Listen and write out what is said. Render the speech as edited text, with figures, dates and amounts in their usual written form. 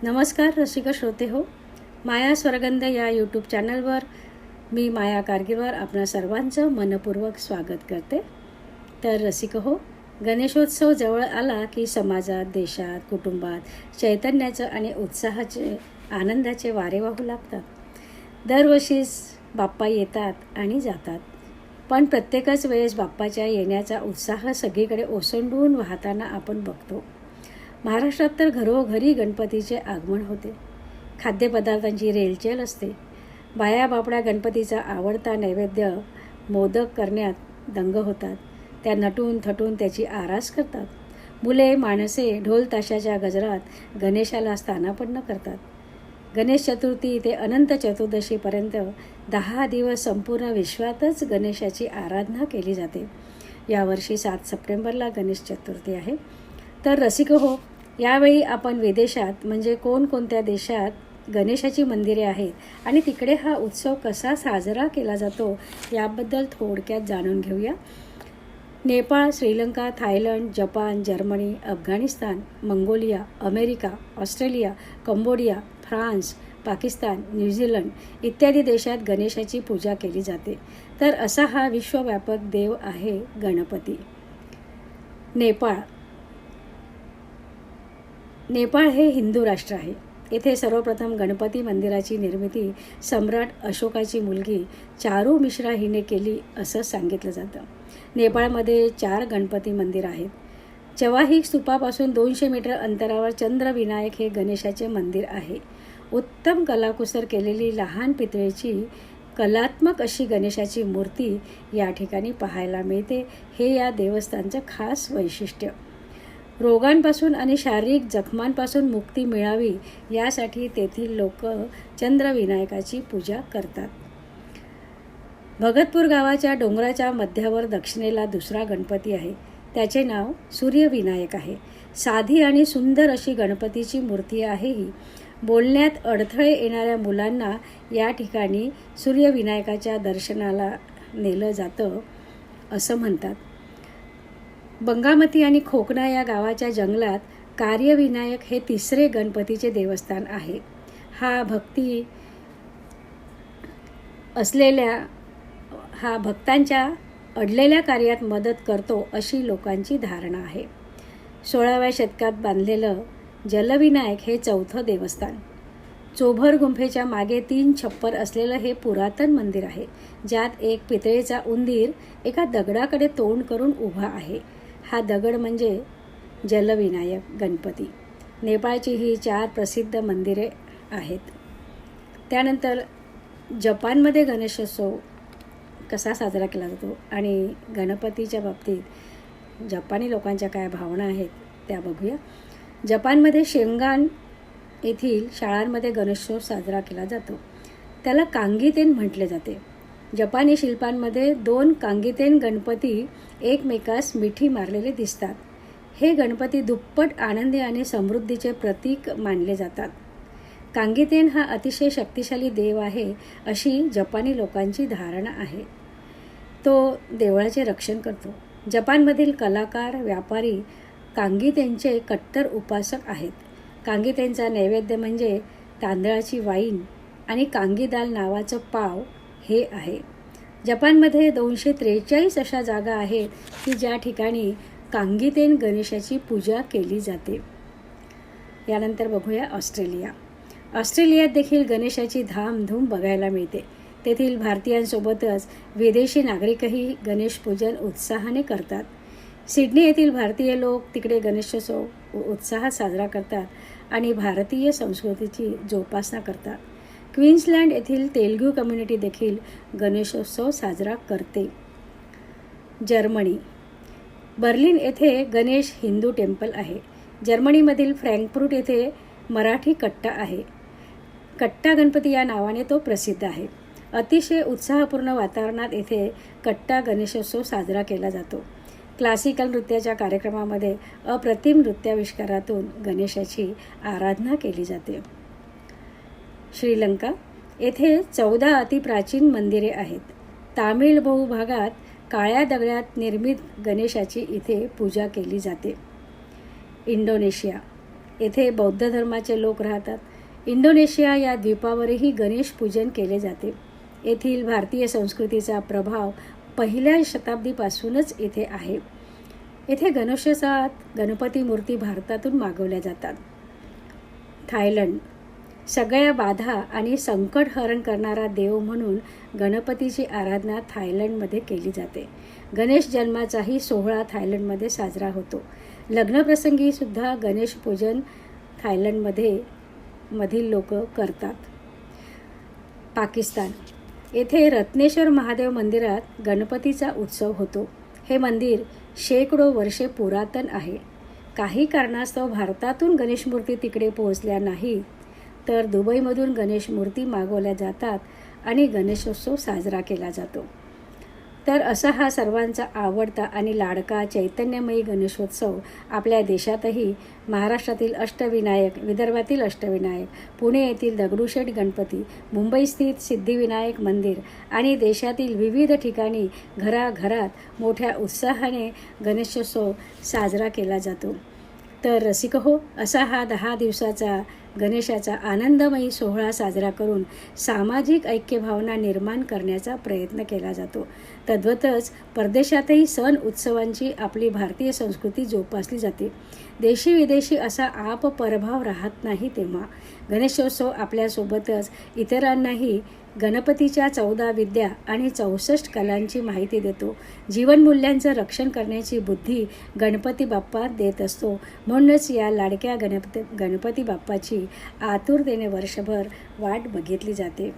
नमस्कार रसिक श्रोते हो. माया स्वरगंध या यूट्यूब चॅनलवर मी माया कारगिरवार आपणा सर्वांचं मनपूर्वक स्वागत करते. तर रसिक हो, गणेशोत्सव जवळ आला की समाजात, देशात, कुटुंबात चैतन्याचं आणि उत्साहाचे, आनंदाचे वारे वाहू लागतात. दरवर्षीच बाप्पा येतात आणि जातात, पण प्रत्येकच वेळेस बाप्पाच्या येण्याचा उत्साह सगळीकडे ओसंडून वाहताना आपण बघतो. महाराष्ट्रात तर घरोघरी गणपतीचे आगमन होते. खाद्यपदार्थांची रेलचेल असते. बाया बापड्या गणपतीचा आवडता नैवेद्य मोदक करण्यात दंग होतात. त्या नटून थटून त्याची आरास करतात. मुले माणसे ढोल ताशाच्या गजरात गणेशाला स्थानापन्न करतात. गणेश चतुर्थी ते अनंत चतुर्दशीपर्यंत 10 दिवस संपूर्ण विश्वातच गणेशाची आराधना केली जाते. यावर्षी 7 सप्टेंबरला गणेश चतुर्थी आहे. तर रसिक हो, यावेळी आपण विदेशात म्हणजे कोणकोणत्या देशात गणेशाची मंदिरे आहेत आणि तिकडे हा उत्सव कसा साजरा केला जातो याबद्दल थोडक्यात जाणून घेऊया. Nepal, Sri Lanka, Thailand, Japan, Germany, Afghanistan, Mongolia, America, Australia, Cambodia, France, Pakistan, New Zealand इत्यादी देशात गणेशाची पूजा केली जाते. तर असा हा विश्वव्यापक देव आहे गणपती. नेपाळ हे हिंदू राष्ट्र आहे. येथे सर्वप्रथम गणपती मंदिराची निर्मिती सम्राट अशोकाची मुलगी चारू मिश्रा हिने केली असं सांगितलं जातं. नेपाळमध्ये 4 गणपती मंदिर आहेत. चवाही स्तूपापासून 200 मीटर अंतरावर चंद्रविनायक हे गणेशाचे मंदिर आहे. उत्तम कलाकुसर केलेली लहान पितळेची कलात्मक अशी गणेशाची मूर्ती या ठिकाणी पाहायला मिळते. हे या देवस्थानचं खास वैशिष्ट्य. रोगांपासून आणि शारीरिक जखमांपासून मुक्ती मिळावी यासाठी तेथील लोक चंद्रविनायकाची पूजा करतात. भगतपूर गावाच्या डोंगराच्या मध्यावर दक्षिणेला दुसरा गणपती आहे. त्याचे नाव सूर्यविनायक आहे. साधी आणि सुंदर अशी गणपतीची मूर्ती आहे ही. बोलण्यात अडथळे येणाऱ्या मुलांना या ठिकाणी सूर्यविनायकाच्या दर्शनाला नेलं जातं असं म्हणतात. बंगामती आणि खोकणा या गावाच्या जंगलात कार्यविनायक हे तिसरे गणपतीचे देवस्थान आहे. हा भक्तांच्या अडलेल्या कार्यात मदत करतो अशी लोकांची धारणा आहे. 16व्या शतकात बांधलेलं जलविनायक हे 4थं देवस्थान. चोभर गुंफेच्या मागे 3 छप्पर असलेलं हे पुरातन मंदिर आहे, ज्यात एक पितळेचा उंदीर एका दगडाकडे तोंड करून उभा आहे. हा दगड म्हणजे जलविनायक गणपती. नेपाळची ही 4 प्रसिद्ध मंदिरे आहेत. त्यानंतर जपानमध्ये गणेशोत्सव कसा साजरा केला जातो आणि गणपतीच्या बाबतीत जपानी लोकांच्या काय भावना आहेत त्या बघूया. जपानमध्ये शेंगान येथील शाळांमध्ये गणेशोत्सव साजरा केला जातो. त्याला कांगीतेन म्हटले जाते. जपानी शिल्पांमध्ये 2 कांगीतेन गणपती एकमेकास मिठी मारलेले दिसतात. हे गणपती दुप्पट आनंदी आणि समृद्धीचे प्रतीक मानले जातात. कांगीतेन हा अतिशय शक्तिशाली देव आहे अशी जपानी लोकांची धारणा आहे. तो देवळाचे रक्षण करतो. जपानमधील कलाकार, व्यापारी कांगीतेनचे कट्टर उपासक आहेत. कांगीतेनचा नैवेद्य म्हणजे तांदळाची वाईन आणि कांगीदाल नावाचं पाव हे आहे. जपानमध्ये 243 अशा जागा आहेत की ज्या ठिकाणी कांगीतेन गणेशाची पूजा केली जाते. यानंतर बघूया ऑस्ट्रेलिया. ऑस्ट्रेलियात देखील गणेशाची धामधूम बघायला मिळते. तेथील भारतीयांसोबतच विदेशी नागरिकही गणेश पूजन उत्साहाने करतात. सिडनी येथील भारतीय लोक तिकडे गणेशोत्सव उत्साहात साजरा करतात आणि भारतीय संस्कृतीची जोपासना करतात. क्वीन्सलँड येथील तेलुगू कम्युनिटी देखील गणेशोत्सव साजरा करते. जर्मनी. बर्लिन येथे गणेश हिंदू टेम्पल आहे. जर्मनीमधील फ्रँकफुर्ट येथे मराठी कट्टा आहे. कट्टा गणपती या नावाने तो प्रसिद्ध आहे. अतिशय उत्साहपूर्ण वातावरणात येथे कट्टा गणेशोत्सव साजरा केला जातो. क्लासिकल नृत्याच्या कार्यक्रमामध्ये अप्रतिम नृत्याविष्कारातून गणेशाची आराधना केली जाते. श्रीलंका येथे 14 अतिप्राचीन मंदिरे आहेत. तामिळ बहुभागात काळ्या दगडात निर्मित गणेशाची इथे पूजा केली जाते. इंडोनेशिया. येथे बौद्ध धर्माचे लोक राहतात. इंडोनेशिया या द्वीपावरही गणेश पूजन केले जाते. येथील भारतीय संस्कृतीचा प्रभाव पहिल्या शताब्दीपासूनच इथे आहे. येथे गणेशोत्सवात गणपती मूर्ती भारतातून मागवल्या जातात. थायलंड सगळ्या बाधा आणि संकट हरण करणारा देव म्हणून गणपतीची आराधना थायलंडमध्ये केली जाते. गणेश जन्माचाही सोहळा थायलंडमध्ये साजरा होतो. लग्नप्रसंगी सुद्धा गणेश पूजन मधील लोक करतात. पाकिस्तान येथे रत्नेश्वर महादेव मंदिरात गणपतीचा उत्सव होतो. हे मंदिर शेकडो वर्षे पुरातन आहे. काही कारणास्तव भारतातून गणेश मूर्ती तिकडे पोहोचल्या नाही, तर दुबईमधून गणेश मूर्ती मागवल्या जातात आणि गणेशोत्सव साजरा केला जातो. तर असा हा सर्वांचा आवडता आणि लाडका चैतन्यमयी गणेशोत्सव आपल्या देशातही महाराष्ट्रातील अष्टविनायक, विदर्भातील अष्टविनायक, पुणे येथील दगडूशेठ गणपती, मुंबईस्थित सिद्धिविनायक मंदिर आणि देशातील विविध ठिकाणी घराघरात मोठ्या उत्साहाने गणेशोत्सव साजरा केला जातो. तर रसिकहो, असा हा 10 दिवसाचा गणेशाचा आनंदमयी सोहळा साजरा करून सामाजिक ऐक्यभावना निर्माण करण्याचा प्रयत्न केला जातो. तद्वतच परदेशातही सण उत्सवांची आपली भारतीय संस्कृती जोपासली जाते. देशी विदेशी असा आप परभाव राहत नाही. तेव्हा गणेशोत्सव आपल्यासोबतच इतरांनाही गणपतीच्या 14 विद्या आणि 64 कलांची माहिती देतो. जीवनमूल्यांचं रक्षण करण्याची बुद्धी गणपती बाप्पा देत असतो. म्हणूनच या लाडक्या गणपती बाप्पाची आतुरतेने वर्षभर वाट बघितली जाते.